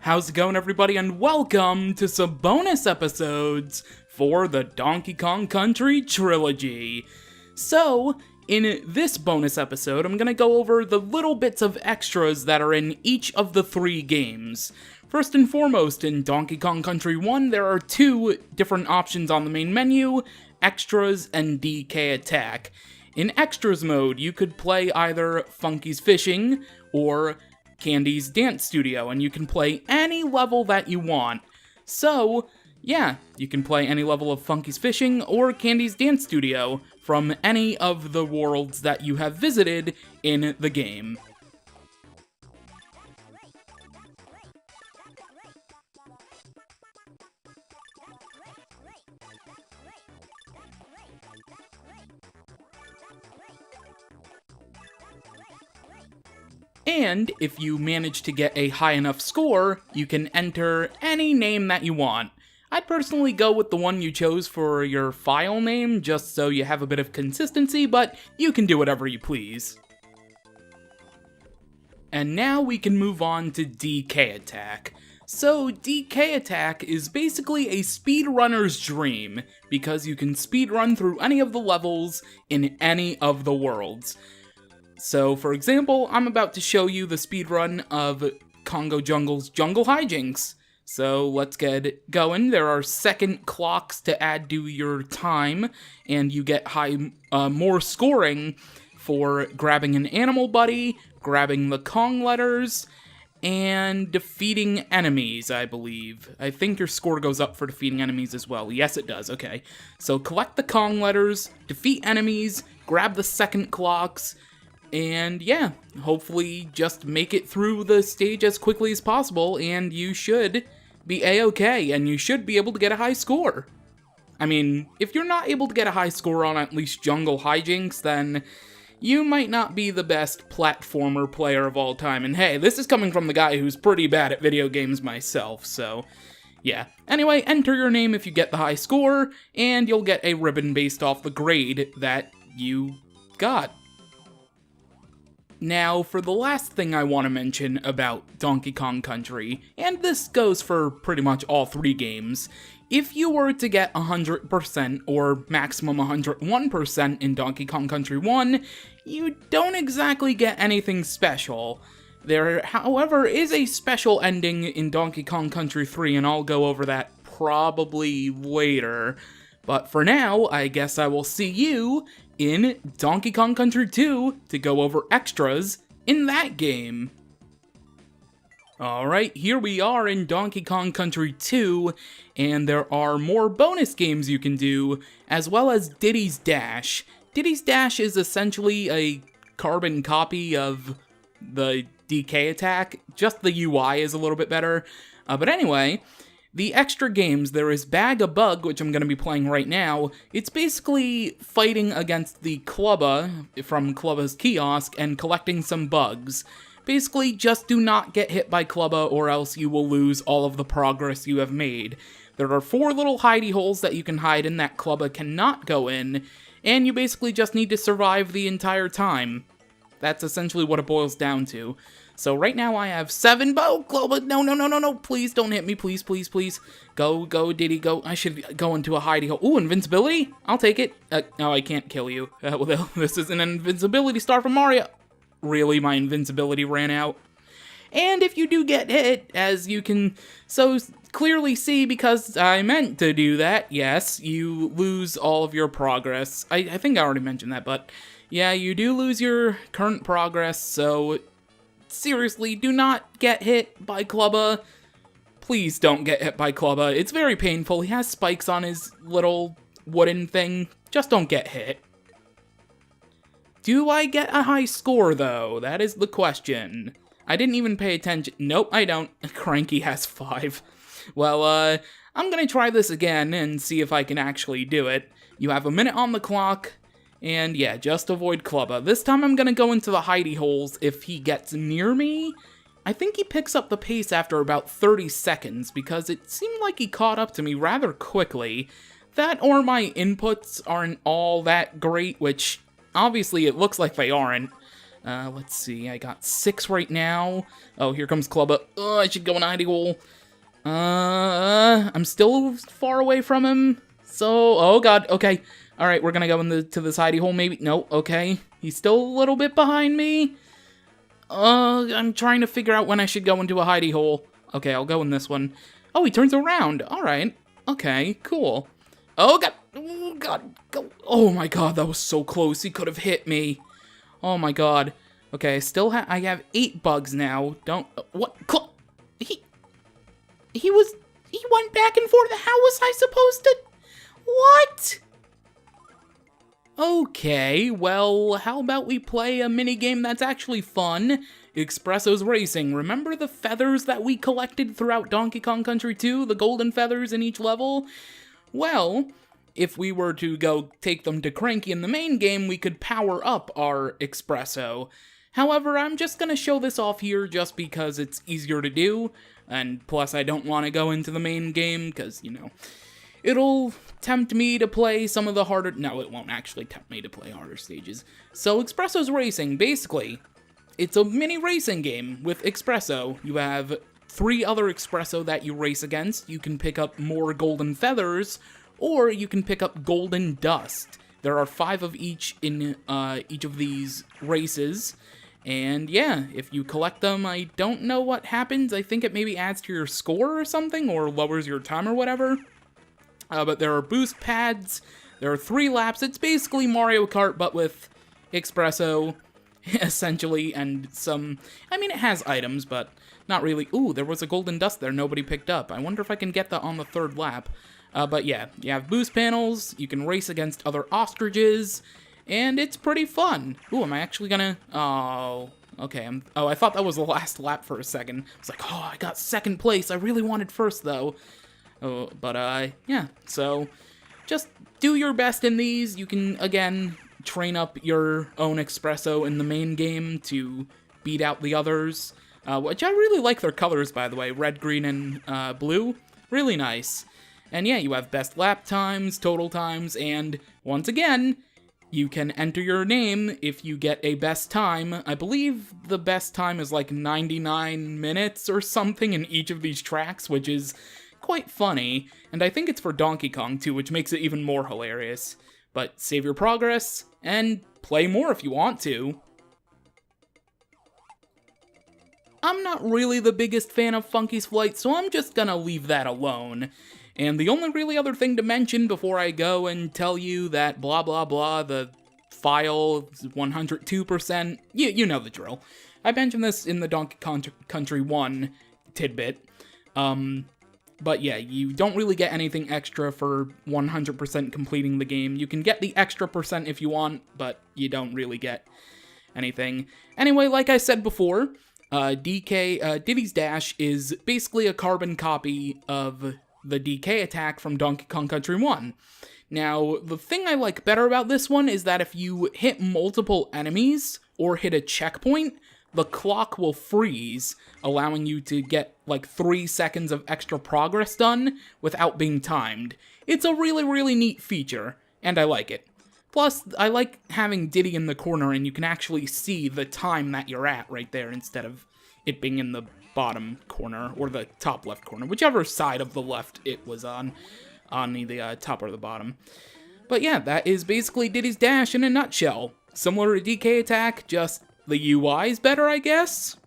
How's it going, everybody, and welcome to some bonus episodes for the Donkey Kong Country Trilogy. So, in this bonus episode, I'm gonna go over the little bits of extras that are in each of the three games. First and foremost, in Donkey Kong Country 1, there are two different options on the main menu, Extras and DK Attack. In Extras mode, you could play either Funky's Fishing or Candy's Dance Studio, and you can play any level that you want. So, yeah, you can play any level of Funky's Fishing or Candy's Dance Studio from any of the worlds that you have visited in the game. And if you manage to get a high enough score, you can enter any name that you want. I'd personally go with the one you chose for your file name, just so you have a bit of consistency, but you can do whatever you please. And now we can move on to DK Attack. So, DK Attack is basically a speedrunner's dream, because you can speedrun through any of the levels in any of the worlds. So, for example, I'm about to show you the speedrun of Congo Jungle's Jungle Hijinks. So, let's get going. There are second clocks to add to your time, and you get more scoring for grabbing an animal buddy, grabbing the Kong letters, and defeating enemies, I believe. I think your score goes up for defeating enemies as well. Yes, it does. Okay. So, collect the Kong letters, defeat enemies, grab the second clocks, and yeah, hopefully just make it through the stage as quickly as possible, and you should be A-okay, and you should be able to get a high score. I mean, if you're not able to get a high score on at least Jungle Hijinks, then you might not be the best platformer player of all time. And hey, this is coming from the guy who's pretty bad at video games myself, so yeah. Anyway, enter your name if you get the high score, and you'll get a ribbon based off the grade that you got. Now, for the last thing I want to mention about Donkey Kong Country, and this goes for pretty much all three games, if you were to get 100% or maximum 101% in Donkey Kong Country 1, you don't exactly get anything special. There, however, is a special ending in Donkey Kong Country 3, and I'll go over that probably later. But for now, I guess I will see you in Donkey Kong Country 2 to go over extras in that game. Alright, here we are in Donkey Kong Country 2, and there are more bonus games you can do, as well as Diddy's Dash. Diddy's Dash is essentially a carbon copy of the DK Attack, just the UI is a little bit better. But anyway, the extra games, there is Bag a Bug, which I'm going to be playing right now. It's basically fighting against the Clubba from Clubba's kiosk and collecting some bugs. Basically, just do not get hit by Clubba or else you will lose all of the progress you have made. There are 4 little hidey holes that you can hide in that Clubba cannot go in, and you basically just need to survive the entire time. That's essentially what it boils down to. So right now I have 7 Clubba, no, please don't hit me, please. Go, Diddy, go. I should go into a hidey hole. Ooh, invincibility? I'll take it. No, I can't kill you. Well, this is an invincibility star from Mario. Really, my invincibility ran out. And if you do get hit, as you can so clearly see, because I meant to do that, yes, you lose all of your progress. I think I already mentioned that, but yeah, you do lose your current progress, so seriously, do not get hit by Clubba. Please don't get hit by Clubba. It's very painful. He has spikes on his little wooden thing. Just don't get hit. Do I get a high score, though? That is the question. I didn't even pay attention. Nope, I don't. Cranky has 5. Well, I'm gonna try this again and see if I can actually do it. You have a minute on the clock. And yeah, just avoid Clubba. This time I'm gonna go into the hidey holes if he gets near me. I think he picks up the pace after about 30 seconds, because it seemed like he caught up to me rather quickly. That or my inputs aren't all that great, which obviously it looks like they aren't. Let's see, I got 6 right now. Oh, here comes Clubba. Oh, I should go in a hidey hole. I'm still far away from him. So, oh god, okay. Alright, we're gonna go to this hidey hole, maybe. No, okay. He's still a little bit behind me. I'm trying to figure out when I should go into a hidey hole. Okay, I'll go in this one. Oh, he turns around. Alright. Okay, cool. Oh god. Oh god. Go. Oh my god, that was so close. He could have hit me. Oh my god. Okay, I have 8 bugs now. What? He went back and forth. How was I supposed to? What? Okay, well, how about we play a minigame that's actually fun? Espresso's Racing. Remember the feathers that we collected throughout Donkey Kong Country 2? The golden feathers in each level? Well, if we were to go take them to Cranky in the main game, we could power up our Espresso. However, I'm just gonna show this off here just because it's easier to do, and plus I don't want to go into the main game, because, you know, it'll tempt me to play some of the harder... No, it won't actually tempt me to play harder stages. So, Espresso's Racing, basically, it's a mini racing game with Espresso. You have 3 other Espresso that you race against. You can pick up more golden feathers, or you can pick up golden dust. There are 5 of each in each of these races. And yeah, if you collect them, I don't know what happens. I think it maybe adds to your score or something, or lowers your time or whatever. But there are boost pads, there are 3 laps. It's basically Mario Kart, but with Espresso, essentially, and some... I mean, it has items, but not really. Ooh, there was a golden dust there nobody picked up. I wonder if I can get that on the 3rd lap. But yeah, you have boost panels, you can race against other ostriches, and it's pretty fun. Ooh, am I actually gonna... Oh, okay. I thought that was the last lap for a second. I was like, oh, I got 2nd place. I really wanted 1st, though. Oh, but, yeah. So, just do your best in these. You can, again, train up your own Espresso in the main game to beat out the others. Which I really like their colors, by the way. Red, green, and blue. Really nice. And yeah, you have best lap times, total times, and once again, you can enter your name if you get a best time. I believe the best time is like 99 minutes or something in each of these tracks, which is quite funny. And I think it's for Donkey Kong too, which makes it even more hilarious. But save your progress, and play more if you want to. I'm not really the biggest fan of Funky's Flight, so I'm just gonna leave that alone. And the only really other thing to mention before I go and tell you that blah blah blah, the file is 102%, you know the drill. I mentioned this in the Donkey Kong Country 1 tidbit. But yeah, you don't really get anything extra for 100% completing the game. You can get the extra percent if you want, but you don't really get anything. Anyway, like I said before, Diddy's Dash is basically a carbon copy of the DK attack from Donkey Kong Country 1. Now, the thing I like better about this one is that if you hit multiple enemies or hit a checkpoint, the clock will freeze, allowing you to get like 3 seconds of extra progress done without being timed. It's a really, really neat feature, and I like it. Plus, I like having Diddy in the corner and you can actually see the time that you're at right there instead of it being in the bottom corner, or the top left corner, whichever side of the left it was on the top or the bottom. But yeah, that is basically Diddy's Dash in a nutshell. Similar to DK Attack, just the UI's better, I guess?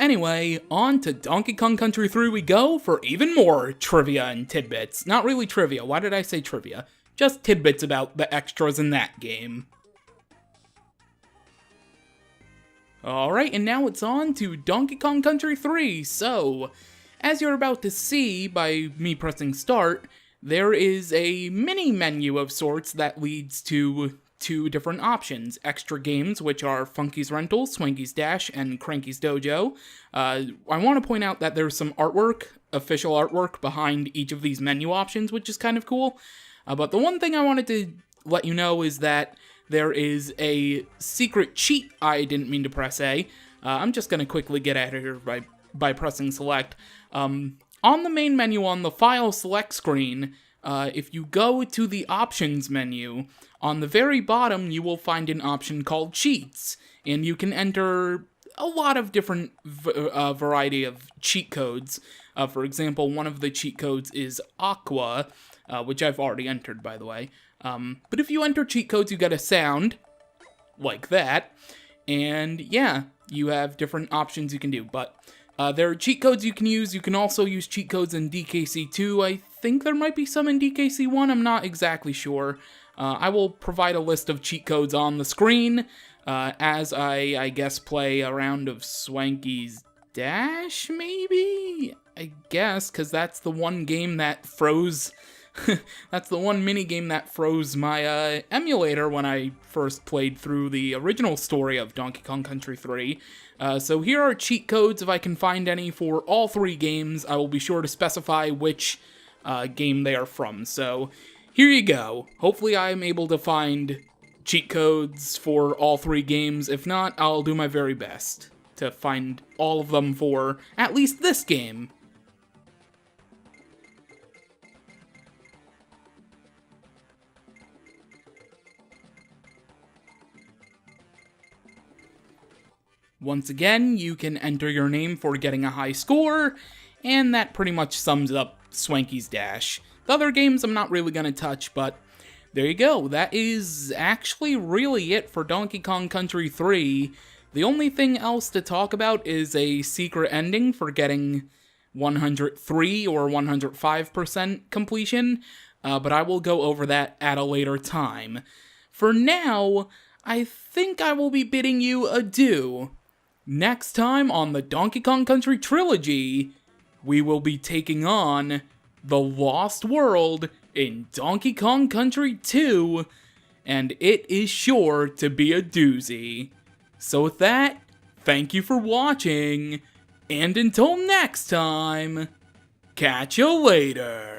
Anyway, on to Donkey Kong Country 3 we go for even more trivia and tidbits. Not really trivia, why did I say trivia? Just tidbits about the extras in that game. Alright, and now it's on to Donkey Kong Country 3. So, as you're about to see by me pressing start, there is a mini menu of sorts that leads to 2 different options. Extra games, which are Funky's Rental, Swanky's Dash, and Cranky's Dojo. I want to point out that there's some artwork, official artwork, behind each of these menu options, which is kind of cool. But the one thing I wanted to let you know is that there is a secret cheat. I didn't mean to press A. I'm just going to quickly get out of here by pressing select. On the main menu on the file select screen, if you go to the options menu, on the very bottom you will find an option called cheats, and you can enter a lot of different variety of cheat codes. For example, one of the cheat codes is Aqua, which I've already entered, by the way. But if you enter cheat codes, you get a sound like that, and yeah, you have different options you can do. But there are cheat codes you can use. You can also use cheat codes in DKC2. I think there might be some in DKC1. I'm not exactly sure. I will provide a list of cheat codes on the screen as I guess, play a round of Swanky's Dash, maybe? I guess, because that's the one game that froze... that's the one minigame that froze my emulator when I first played through the original story of Donkey Kong Country 3. So here are cheat codes, if I can find any, for all three games. I will be sure to specify which game they are from. So here you go. Hopefully I'm able to find cheat codes for all three games. If not, I'll do my very best to find all of them for at least this game. Once again, you can enter your name for getting a high score, and that pretty much sums up Swanky's Dash. The other games I'm not really going to touch, but there you go. That is actually really it for Donkey Kong Country 3. The only thing else to talk about is a secret ending for getting 103 or 105% completion, but I will go over that at a later time. For now, I think I will be bidding you adieu. Next time on the Donkey Kong Country Trilogy, we will be taking on the Lost World in Donkey Kong Country 2, and it is sure to be a doozy. So with that, thank you for watching, and until next time, catch you later.